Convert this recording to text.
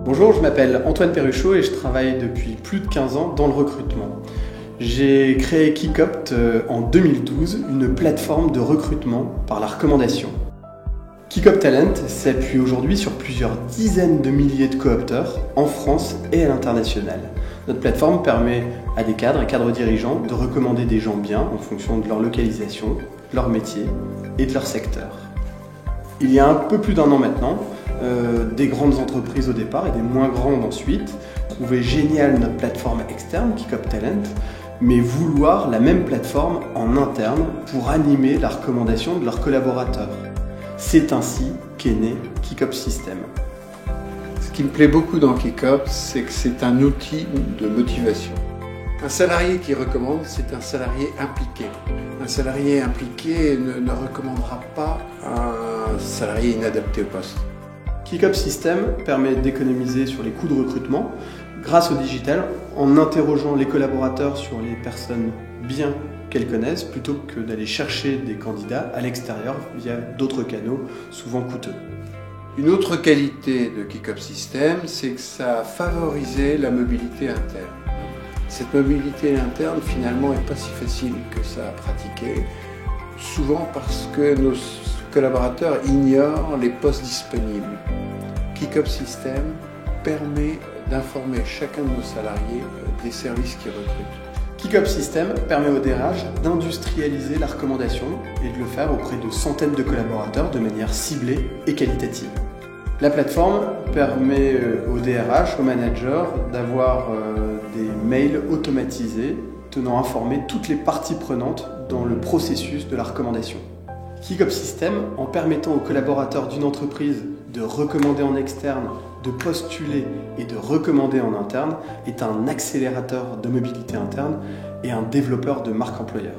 Bonjour, je m'appelle Antoine Perruchot et je travaille depuis plus de 15 ans dans le recrutement. J'ai créé Kikopt en 2012, une plateforme de recrutement par la recommandation. Kikopt Talent s'appuie aujourd'hui sur plusieurs dizaines de milliers de coopteurs en France et à l'international. Notre plateforme permet à des cadres et cadres dirigeants de recommander des gens bien en fonction de leur localisation, leur métier et de leur secteur. Il y a un peu plus d'un an maintenant, des grandes entreprises au départ et des moins grandes ensuite trouvaient génial notre plateforme externe, Kikopt Talent, mais vouloir la même plateforme en interne pour animer la recommandation de leurs collaborateurs. C'est ainsi qu'est né Kikopt System. Ce qui me plaît beaucoup dans Kikopt, c'est que c'est un outil de motivation. Un salarié qui recommande, c'est un salarié impliqué. Un salarié impliqué ne recommandera pas un salarié inadapté au poste. Kikopt System permet d'économiser sur les coûts de recrutement grâce au digital en interrogeant les collaborateurs sur les personnes bien qu'elles connaissent plutôt que d'aller chercher des candidats à l'extérieur via d'autres canaux souvent coûteux. Une autre qualité de Kikopt System, c'est que ça a favorisé la mobilité interne. Cette mobilité interne, finalement, n'est pas si facile que ça à pratiquer, souvent parce que nos collaborateurs ignorent les postes disponibles. Kikopt System permet d'informer chacun de nos salariés des services qu'ils recrutent. Kikopt System permet au DRH d'industrialiser la recommandation et de le faire auprès de centaines de collaborateurs de manière ciblée et qualitative. La plateforme permet au DRH, au manager, d'avoir des mails automatisés tenant informer toutes les parties prenantes dans le processus de la recommandation. Kikopt System, en permettant aux collaborateurs d'une entreprise de recommander en externe, de postuler et de recommander en interne, est un accélérateur de mobilité interne et un développeur de marque employeur.